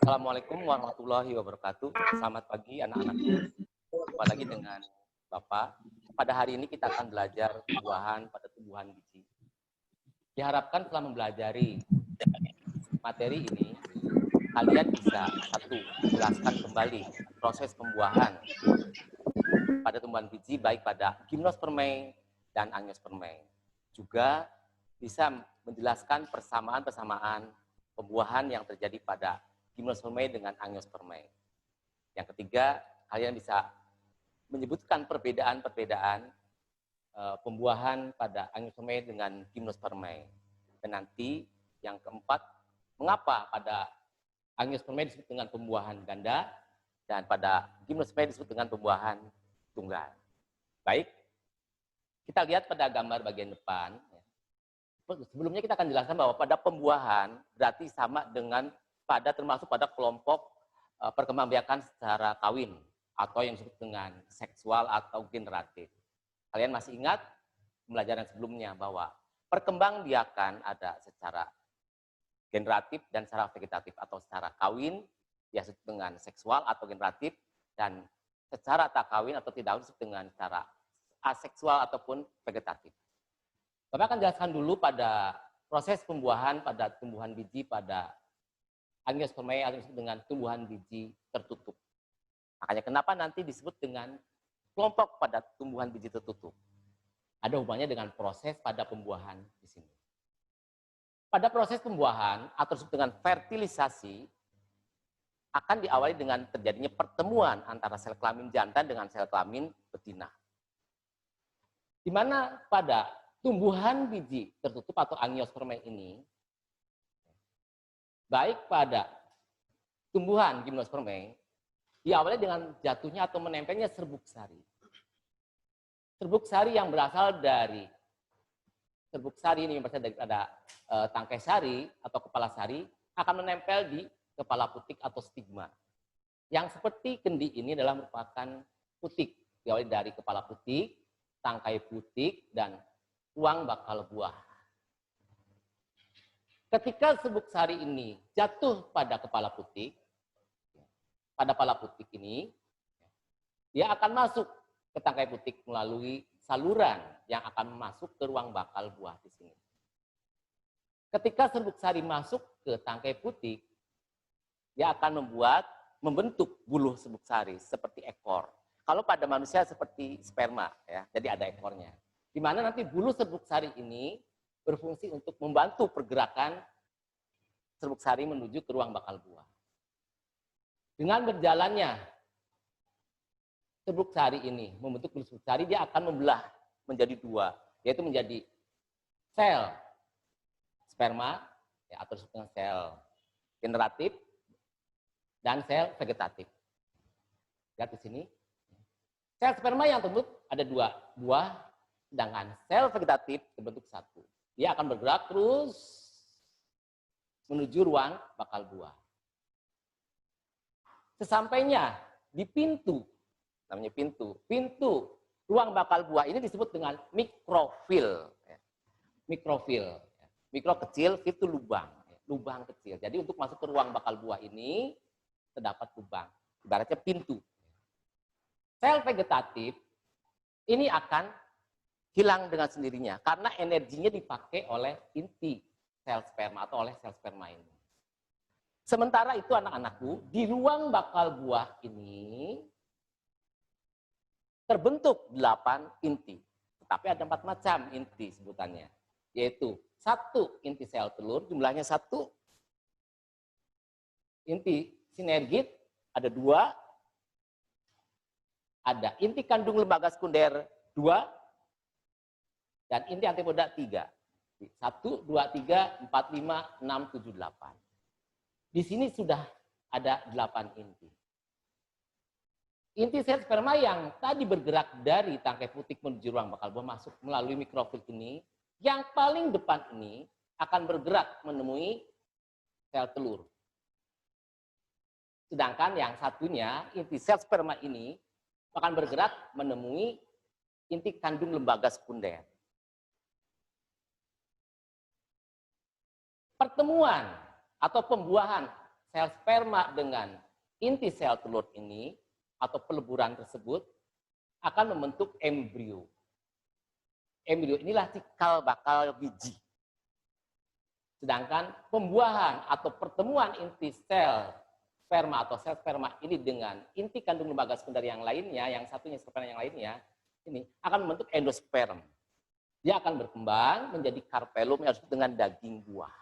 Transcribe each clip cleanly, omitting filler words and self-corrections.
Assalamualaikum warahmatullahi wabarakatuh. Selamat pagi anak-anakku. Jumpa lagi dengan Bapak. Pada hari ini kita akan belajar pembuahan pada tumbuhan biji. Diharapkan setelah mempelajari materi ini, kalian bisa satu, menjelaskan kembali proses pembuahan pada tumbuhan biji baik pada gimnospermae dan angiospermae. Juga bisa menjelaskan persamaan-persamaan pembuahan yang terjadi pada gimnospermae dengan angiospermae. Yang ketiga, kalian bisa menyebutkan perbedaan-perbedaan pembuahan pada angiospermae dengan gimnospermae. Dan nanti yang keempat, mengapa pada angiospermae disebut dengan pembuahan ganda dan pada gimnospermae disebut dengan pembuahan tunggal. Baik, kita lihat pada gambar bagian depan. Sebelumnya kita akan jelaskan bahwa pada pembuahan berarti sama dengan termasuk pada kelompok perkembangbiakan secara kawin atau yang disebut dengan seksual atau generatif. Kalian masih ingat pembelajaran sebelumnya bahwa perkembangbiakan ada secara generatif dan secara vegetatif, atau secara kawin disebut dengan seksual atau generatif, dan secara tak kawin atau tidak disebut dengan secara aseksual ataupun vegetatif. Bapak akan jelaskan dulu pada proses pembuahan pada tumbuhan biji pada angiospermae atau disebut dengan tumbuhan biji tertutup. Makanya kenapa nanti disebut dengan kelompok pada tumbuhan biji tertutup. Ada hubungannya dengan proses pada pembuahan di sini. Pada proses pembuahan atau disebut dengan fertilisasi akan diawali dengan terjadinya pertemuan antara sel kelamin jantan dengan sel kelamin betina. Di mana pada tumbuhan biji tertutup atau angiospermae ini, baik pada tumbuhan gimnospermae, diawali dengan jatuhnya atau menempelnya serbuk sari. Serbuk sari yang berasal dari serbuk sari ini berasal dari tangkai sari atau kepala sari akan menempel di kepala putik atau stigma. Yang seperti kendi ini adalah merupakan putik, diawali dari kepala putik, tangkai putik, dan ruang bakal buah. Ketika serbuk sari ini jatuh pada kepala putik, ini, dia akan masuk ke tangkai putik melalui saluran yang akan masuk ke ruang bakal buah di sini. Ketika serbuk sari masuk ke tangkai putik, dia akan membentuk buluh serbuk sari seperti ekor. Kalau pada manusia seperti sperma, ya, jadi ada ekornya. Di mana nanti buluh serbuk sari ini berfungsi untuk membantu pergerakan serbuk sari menuju ke ruang bakal buah. Dengan berjalannya serbuk sari ini membentuk buluh serbuk sari, dia akan membelah menjadi dua, yaitu menjadi sel sperma, ya, atau disebut dengan sel generatif dan sel vegetatif. Lihat di sini, sel sperma yang terbentuk ada dua buah. Sedangkan sel vegetatif terbentuk satu. Dia akan bergerak terus menuju ruang bakal buah. Sesampainya di pintu, namanya pintu ruang bakal buah ini disebut dengan mikrofil. Mikrofil, mikro kecil, itu lubang kecil. Jadi untuk masuk ke ruang bakal buah ini terdapat lubang, ibaratnya pintu. Sel vegetatif ini akan hilang dengan sendirinya karena energinya dipakai oleh inti sel sperma atau oleh sel sperma ini. Sementara itu anak-anakku, di ruang bakal buah ini terbentuk 8 inti. Tetapi ada 4 macam inti sebutannya, yaitu 1 inti sel telur, jumlahnya 1, inti sinergit ada 2, ada inti kandung lembaga sekunder 2, dan inti antipoda 3. 1, 2, 3, 4, 5, 6, 7, 8. Di sini sudah ada 8 inti. Inti sel sperma yang tadi bergerak dari tangkai putik menuju ruang bakal buah masuk melalui mikrofil ini, yang paling depan ini akan bergerak menemui sel telur. Sedangkan yang satunya, inti sel sperma ini akan bergerak menemui inti kandung lembaga sekunder. Pertemuan atau pembuahan sel sperma dengan inti sel telur ini atau peleburan tersebut akan membentuk embrio. Embrio inilah cikal bakal biji. Sedangkan pembuahan atau pertemuan inti sel sperma atau sel sperma ini dengan inti kandung lembaga sekunder yang lainnya, yang satunya sperma yang lainnya, ini akan membentuk endosperm. Dia akan berkembang menjadi karpelum yang disebut dengan daging buah.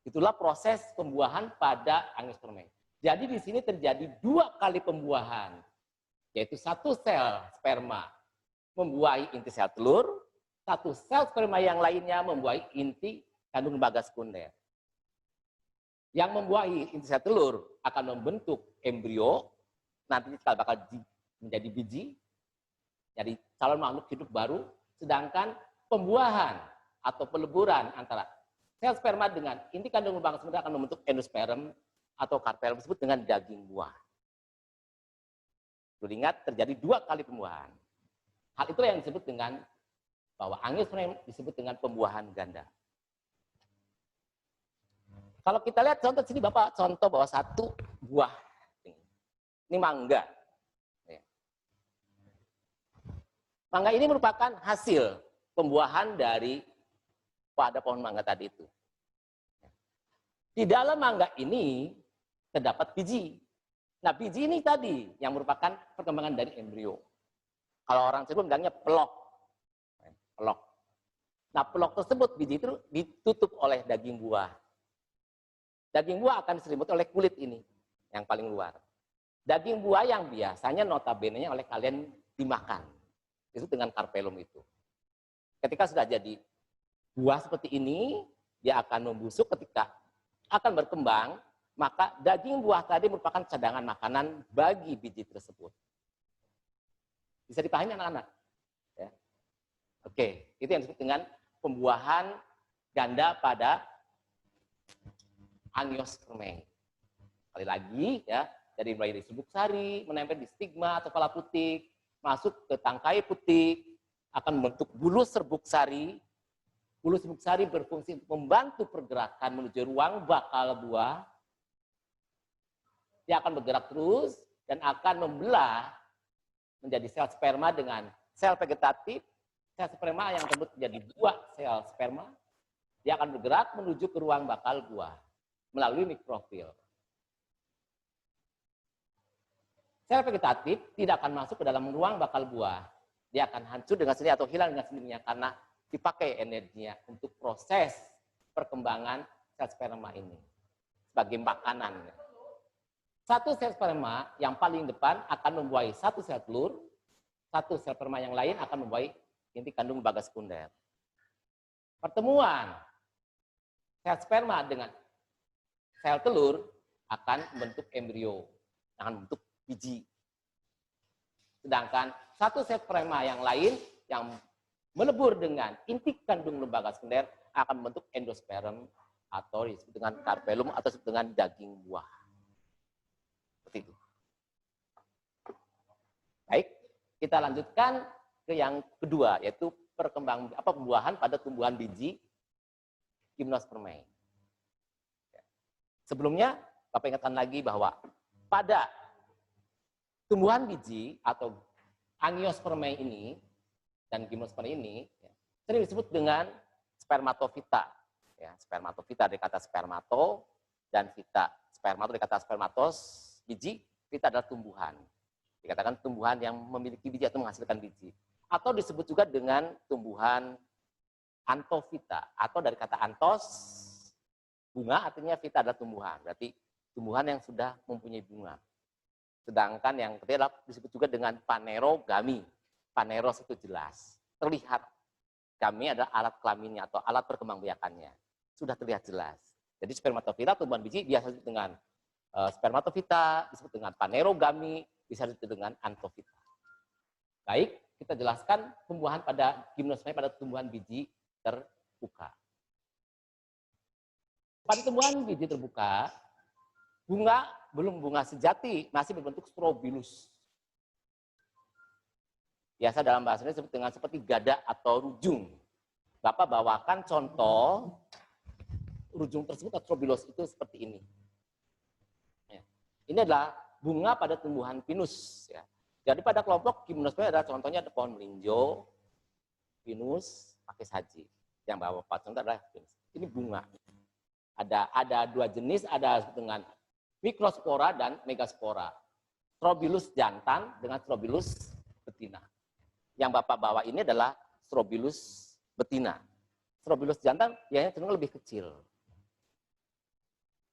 Itulah proses pembuahan pada angiospermae. Jadi di sini terjadi 2 kali pembuahan, yaitu satu sel sperma membuahi inti sel telur, satu sel sperma yang lainnya membuahi inti kandung lembaga sekunder. Yang membuahi inti sel telur akan membentuk embrio, nanti bakal menjadi biji, jadi calon makhluk hidup baru, sedangkan pembuahan atau peleburan antara sel sperma dengan inti kandung lembaga sekunder akan membentuk endosperm atau karpelum disebut dengan daging buah. Perlu ingat terjadi 2 kali pembuahan. Hal itulah yang disebut dengan bahwa angiospermae disebut dengan pembuahan ganda. Kalau kita lihat contoh sini Bapak, contoh bahwa satu buah ini mangga. Mangga ini merupakan hasil pembuahan dari pada pohon mangga tadi itu. Di dalam mangga ini terdapat biji. Nah, biji ini tadi yang merupakan perkembangan dari embrio. Kalau orang Cirebon bilangnya pelok. Pelok. Nah, pelok tersebut, biji itu ditutup oleh daging buah. Daging buah akan diselimut oleh kulit ini, yang paling luar. Daging buah yang biasanya notabene oleh kalian dimakan. Itu dengan karpelum itu. Ketika sudah jadi buah seperti ini, dia akan membusuk ketika akan berkembang, maka daging buah tadi merupakan cadangan makanan bagi biji tersebut. Bisa dipahami anak-anak? Ya. Oke, itu yang disebut dengan pembuahan ganda pada angiospermae. Sekali lagi, ya, dari mulai dari serbuk sari, menempel di stigma atau kepala putik, masuk ke tangkai putik, akan membentuk bulu serbuk sari. Bulu serbuk sari berfungsi untuk membantu pergerakan menuju ruang bakal buah. Dia akan bergerak terus dan akan membelah menjadi sel sperma dengan sel vegetatif. Sel sperma yang tersebut menjadi 2 sel sperma. Dia akan bergerak menuju ke ruang bakal buah melalui mikrofil. Sel vegetatif tidak akan masuk ke dalam ruang bakal buah. Dia akan hancur dengan sendirinya atau hilang dengan sendirinya karena dipakai energinya untuk proses perkembangan sel sperma ini sebagai makanan. Satu sel sperma yang paling depan akan membuahi satu sel telur, satu sel sperma yang lain akan membuahi inti kandung lembaga sekunder. Pertemuan sel sperma dengan sel telur akan membentuk embrio, akan membentuk biji. Sedangkan satu sel sperma yang lain yang melebur dengan inti kandung lembaga sekunder akan membentuk endosperm atau disebut dengan karpelum atau disebut dengan daging buah. Seperti itu. Baik, kita lanjutkan ke yang kedua, yaitu pembuahan pada tumbuhan biji gimnospermae. Sebelumnya, Bapak ingatkan lagi bahwa pada tumbuhan biji atau angiospermae ini dan gimnospermae ini sering disebut dengan spermatofita. Ya, spermatofita dari kata spermato dan vita. Spermato dari kata spermatos, biji, vita adalah tumbuhan. Dikatakan tumbuhan yang memiliki biji atau menghasilkan biji. Atau disebut juga dengan tumbuhan antofita. Atau dari kata antos, bunga artinya vita adalah tumbuhan. Berarti tumbuhan yang sudah mempunyai bunga. Sedangkan yang ketiga disebut juga dengan panerogami. Paneros itu jelas, terlihat. Gami adalah alat kelaminnya atau alat perkembangbiakannya. Sudah terlihat jelas. Jadi spermatofita, tumbuhan biji, biasa disebut dengan spermatofita, disebut dengan panerogami, bisa disebut dengan antofita. Baik, kita jelaskan pembuahan pada gimnospermae pada tumbuhan biji terbuka. Pada tumbuhan biji terbuka, bunga belum bunga sejati, masih berbentuk strobilus. Biasa dalam bahasa ini disebut dengan seperti gada atau rujung. Bapak bawakan contoh rujung tersebut atau strobilus itu seperti ini. Ini adalah bunga pada tumbuhan pinus. Ya. Jadi pada kelompok gimnospermae adalah contohnya ada pohon melinjo, pinus, pakis haji. Yang Bapak contoh adalah pinus. Ini bunga. Ada dua jenis, ada dengan mikrospora dan megaspora. Strobilus jantan dengan Strobilus betina. Yang Bapak bawa ini adalah Strobilus betina. Strobilus jantan biasanya cenderung lebih kecil.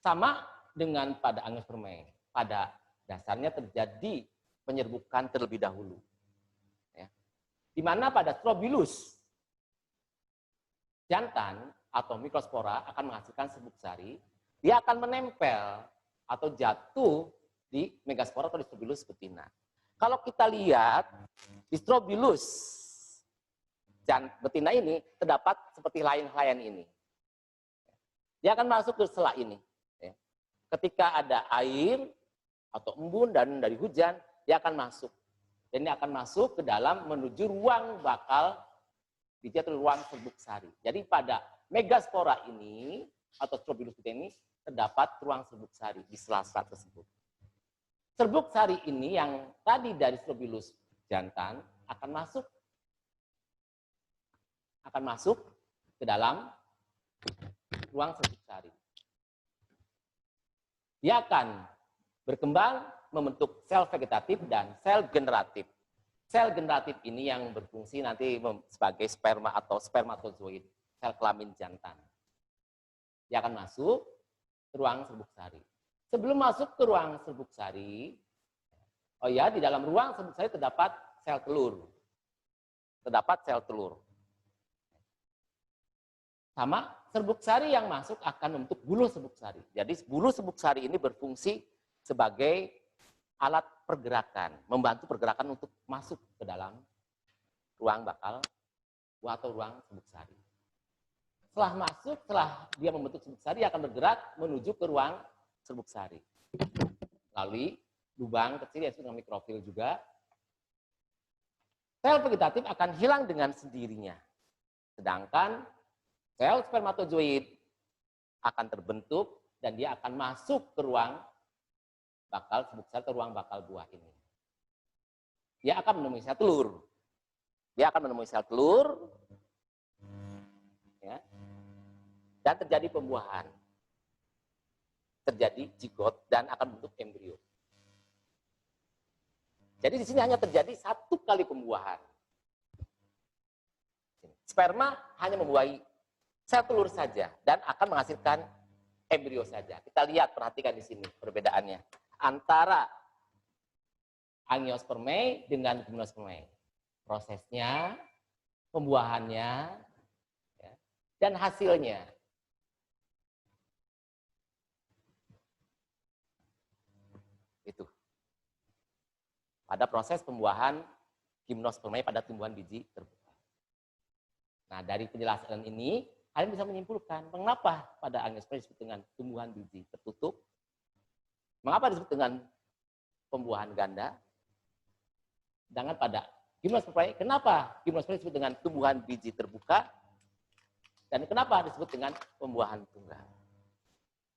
Sama dengan pada Angiospermae. Pada dasarnya terjadi penyerbukan terlebih dahulu. Ya. Di mana pada Strobilus jantan atau mikrospora akan menghasilkan serbuk sari, dia akan menempel atau jatuh di megaspora atau di Strobilus betina. Kalau kita lihat di Strobilus betina ini terdapat seperti layan-layan ini. Dia akan masuk ke sela ini. Ketika ada air atau embun dan dari hujan, dia akan masuk. Dan ini akan masuk ke dalam menuju ruang bakal biji atau ruang serbuk sari. Jadi pada megaspora ini atau Strobilus betina ini terdapat ruang serbuk sari di sela-sela tersebut. Serbuk sari ini yang tadi dari Strobilus jantan akan masuk ke dalam ruang serbuk sari. Dia akan berkembang membentuk sel vegetatif dan sel generatif. Sel generatif ini yang berfungsi nanti sebagai sperma atau spermatozoid, sel kelamin jantan. Dia akan masuk ke ruang serbuk sari. Sebelum masuk ke ruang serbuk sari, di dalam ruang serbuk sari terdapat sel telur. Sama, serbuk sari yang masuk akan membentuk buluh serbuk sari. Jadi buluh serbuk sari ini berfungsi sebagai alat pergerakan, membantu pergerakan untuk masuk ke dalam ruang bakal atau ruang serbuk sari. Setelah dia membentuk serbuk sari, dia akan bergerak menuju ke ruang serbuk sari. Melalui lubang kecil yang disebut dengan mikrofil juga. Sel vegetatif akan hilang dengan sendirinya. Sedangkan sel spermatozoid akan terbentuk dan dia akan masuk ke ruang bakal serbuk sari atau ruang bakal buah ini. Dia akan menemui sel telur. Ya, dan terjadi pembuahan. Terjadi zigot dan akan bentuk embrio. Jadi di sini hanya terjadi satu kali pembuahan. Sperma hanya membuahi sel telur saja dan akan menghasilkan embrio saja. Kita lihat, perhatikan di sini perbedaannya antara Angiospermae dengan Gymnospermae. Prosesnya, pembuahannya, ya, dan hasilnya. Itu. Pada proses pembuahan Gymnospermae pada tumbuhan biji terbuka. Nah, dari penjelasan ini, kalian bisa menyimpulkan mengapa pada Angiospermae disebut dengan tumbuhan biji tertutup, mengapa disebut dengan pembuahan ganda, sedangkan pada Gymnospermae, kenapa Gymnospermae disebut dengan tumbuhan biji terbuka, dan kenapa disebut dengan pembuahan tunggal.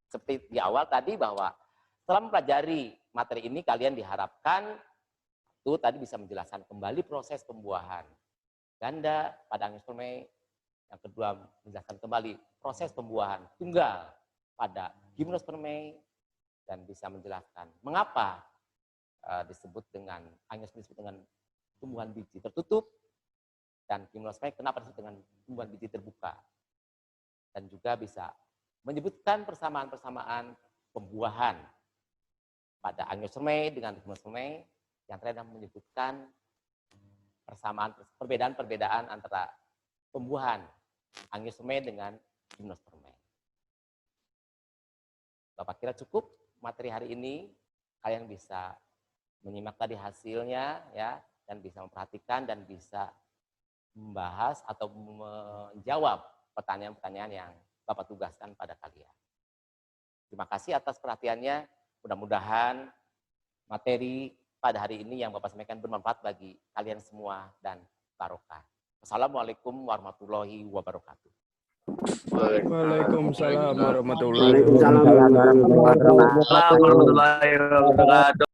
Seperti di awal tadi bahwa setelah mempelajari materi ini, kalian diharapkan itu tadi bisa menjelaskan kembali proses pembuahan ganda pada Angiospermae. Yang kedua, menjelaskan kembali proses pembuahan tunggal pada Gymnospermae dan bisa menjelaskan mengapa disebut dengan Angiospermae disebut dengan tumbuhan biji tertutup dan Gymnospermae kenapa disebut dengan tumbuhan biji terbuka. Dan juga bisa menyebutkan persamaan-persamaan pembuahan pada Angiospermae dengan Gymnospermae yang terakhir menyebutkan perbedaan antara pembuahan Angiospermae dengan Gymnospermae. Bapak kira cukup materi hari ini, kalian bisa menyimak tadi hasilnya ya, dan bisa memperhatikan dan bisa membahas atau menjawab pertanyaan-pertanyaan yang Bapak tugaskan pada kalian. Terima kasih atas perhatiannya. Mudah-mudahan materi pada hari ini yang Bapak sampaikan bermanfaat bagi kalian semua dan barokah. Wassalamualaikum warahmatullahi wabarakatuh. Waalaikumsalam warahmatullahi Waalaikumsalam warahmatullahi wabarakatuh. warahmatullahi wabarakatuh.